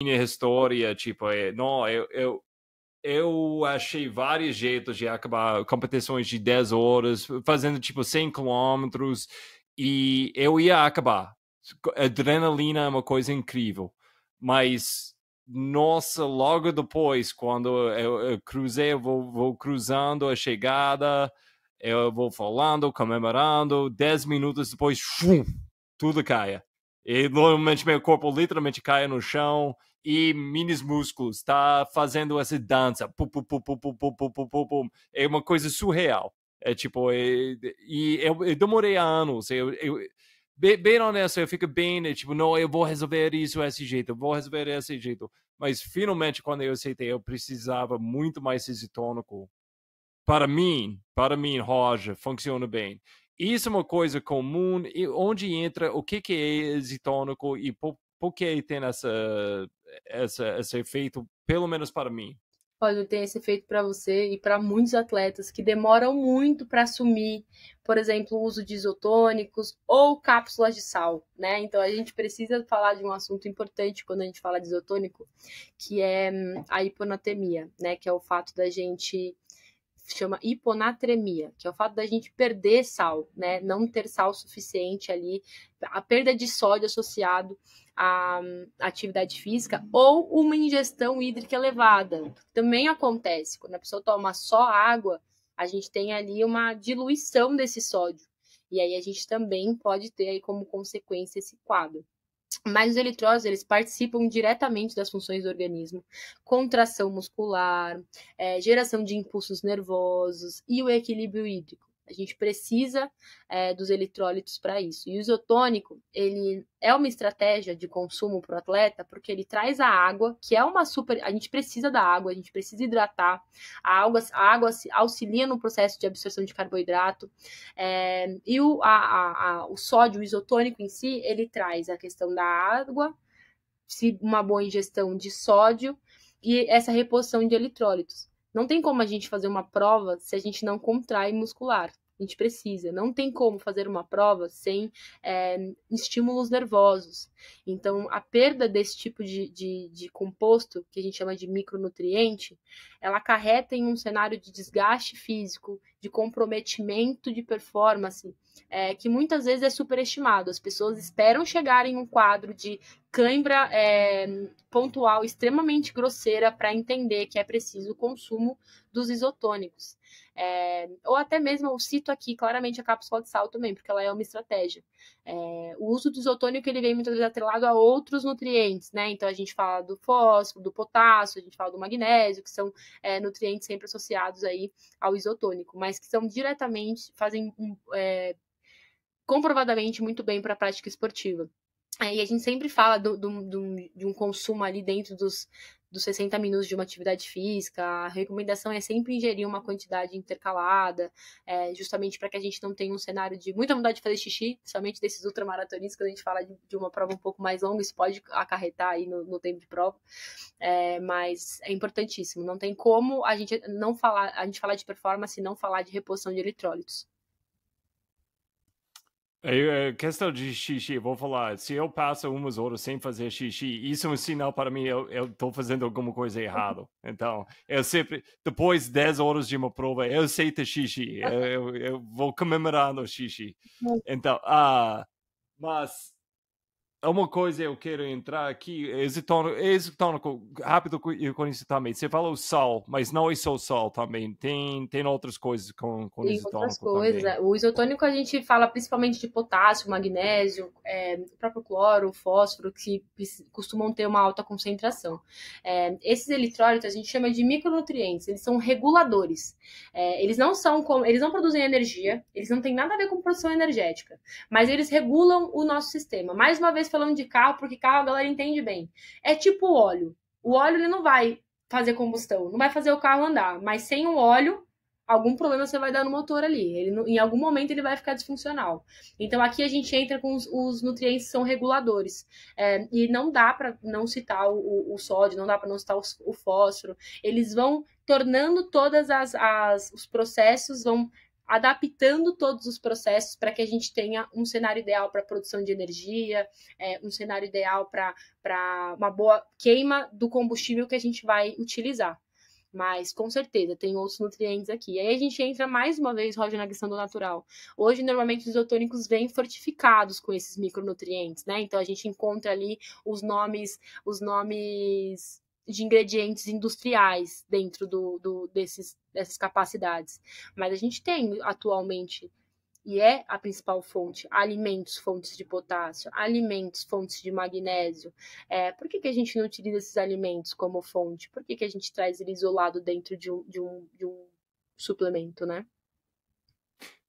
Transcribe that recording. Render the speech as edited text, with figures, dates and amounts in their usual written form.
minha história, tipo, não, eu achei vários jeitos de acabar competições de 10 horas, fazendo tipo 100 quilômetros, e eu ia acabar. Adrenalina é uma coisa incrível, mas nossa, logo depois, quando eu cruzei, eu vou cruzando a chegada, eu vou falando, comemorando, 10 minutos depois, tudo cai. E normalmente meu corpo literalmente cai no chão e meus músculos tá fazendo essa dança. Pum, pum, pum, pum, pum, pum, pum, pum, pum, pum. É uma coisa surreal. É tipo, e eu demorei anos. Bem honesto, eu fico bem, tipo, não, eu vou resolver isso desse jeito, eu vou resolver desse jeito. Mas finalmente, quando eu aceitei, eu precisava muito mais isotônico. Para mim, Roger, funciona bem. Isso é uma coisa comum, e onde entra o que é isotônico e por que tem esse efeito, pelo menos para mim. Olha, tem esse efeito para você e para muitos atletas que demoram muito para assumir, por exemplo, o uso de isotônicos ou cápsulas de sal, né? Então a gente precisa falar de um assunto importante quando a gente fala de isotônico, que é a hiponatremia, né? Que é o fato da gente chama hiponatremia, que é o fato da gente perder sal, né? Não ter sal suficiente ali, a perda de sódio associado à atividade física ou uma ingestão hídrica elevada. Também acontece, quando a pessoa toma só água, a gente tem ali uma diluição desse sódio. E aí a gente também pode ter aí como consequência esse quadro. Mas os eletrólitos, eles participam diretamente das funções do organismo, contração muscular, geração de impulsos nervosos e o equilíbrio hídrico. A gente precisa dos eletrólitos para isso. E o isotônico, ele é uma estratégia de consumo para o atleta, porque ele traz a água, que é uma super... A gente precisa da água, a gente precisa hidratar. A água auxilia no processo de absorção de carboidrato. E o sódio, o isotônico em si, ele traz a questão da água, uma boa ingestão de sódio e essa reposição de eletrólitos. Não tem como a gente fazer uma prova se a gente não contrai muscular. A gente precisa. Não tem como fazer uma prova sem estímulos nervosos. Então, a perda desse tipo de composto, que a gente chama de micronutriente, ela acarreta em um cenário de desgaste físico, de comprometimento de performance, que muitas vezes é superestimado. As pessoas esperam chegar em um quadro de cãibra pontual extremamente grosseira para entender que é preciso o consumo dos isotônicos. Ou até mesmo, eu cito aqui claramente a cápsula de sal também, porque ela é uma estratégia. O uso do isotônico ele vem muitas vezes atrelado a outros nutrientes, né? Então a gente fala do fósforo, do potássio, a gente fala do magnésio, que são nutrientes sempre associados aí ao isotônico, mas que são diretamente, fazem comprovadamente muito bem para a prática esportiva. E a gente sempre fala de um consumo ali dentro dos 60 minutos de uma atividade física. A recomendação é sempre ingerir uma quantidade intercalada, justamente para que a gente não tenha um cenário de muita vontade de fazer xixi, principalmente desses ultramaratonistas, quando a gente fala de uma prova um pouco mais longa, isso pode acarretar aí no tempo de prova. Mas é importantíssimo. Não tem como a gente falar de performance e não falar de reposição de eletrólitos. Questão de xixi, vou falar, se eu passo umas horas sem fazer xixi, isso é um sinal para mim, eu estou fazendo alguma coisa errada. Então, eu sempre, depois de 10 horas de uma prova, eu aceito xixi, eu vou comemorar no xixi. Então, mas uma coisa eu quero entrar aqui, isotônico, rápido com isso também. Você falou sal, mas não é só sal também. Tem outras coisas com Tem outras isotônico coisas. também. O isotônico a gente fala principalmente de potássio, magnésio, o próprio cloro, o fósforo, que costumam ter uma alta concentração. Esses eletrólitos a gente chama de micronutrientes, eles são reguladores. Eles não são como, eles não produzem energia, eles não têm nada a ver com produção energética, mas eles regulam o nosso sistema. Mais uma vez falando de carro, porque carro a galera entende bem. É tipo o óleo. O óleo ele não vai fazer combustão, não vai fazer o carro andar, mas sem o óleo algum problema você vai dar no motor ali. Em algum momento ele vai ficar disfuncional. Então aqui a gente entra com os nutrientes que são reguladores. E não dá para não citar o sódio, não dá para não citar o fósforo. Eles vão tornando todas os processos, vão adaptando todos os processos para que a gente tenha um cenário ideal para produção de energia, um cenário ideal para uma boa queima do combustível que a gente vai utilizar. Mas, com certeza, tem outros nutrientes aqui. E aí a gente entra mais uma vez, Roger, na questão do natural. Hoje, normalmente, os isotônicos vêm fortificados com esses micronutrientes, né? Então, a gente encontra ali os nomes de ingredientes industriais dentro dessas capacidades. Mas a gente tem, atualmente, e é a principal fonte, alimentos, fontes de potássio, alimentos, fontes de magnésio. Por que a gente não utiliza esses alimentos como fonte? Por que a gente traz ele isolado dentro de um suplemento, né?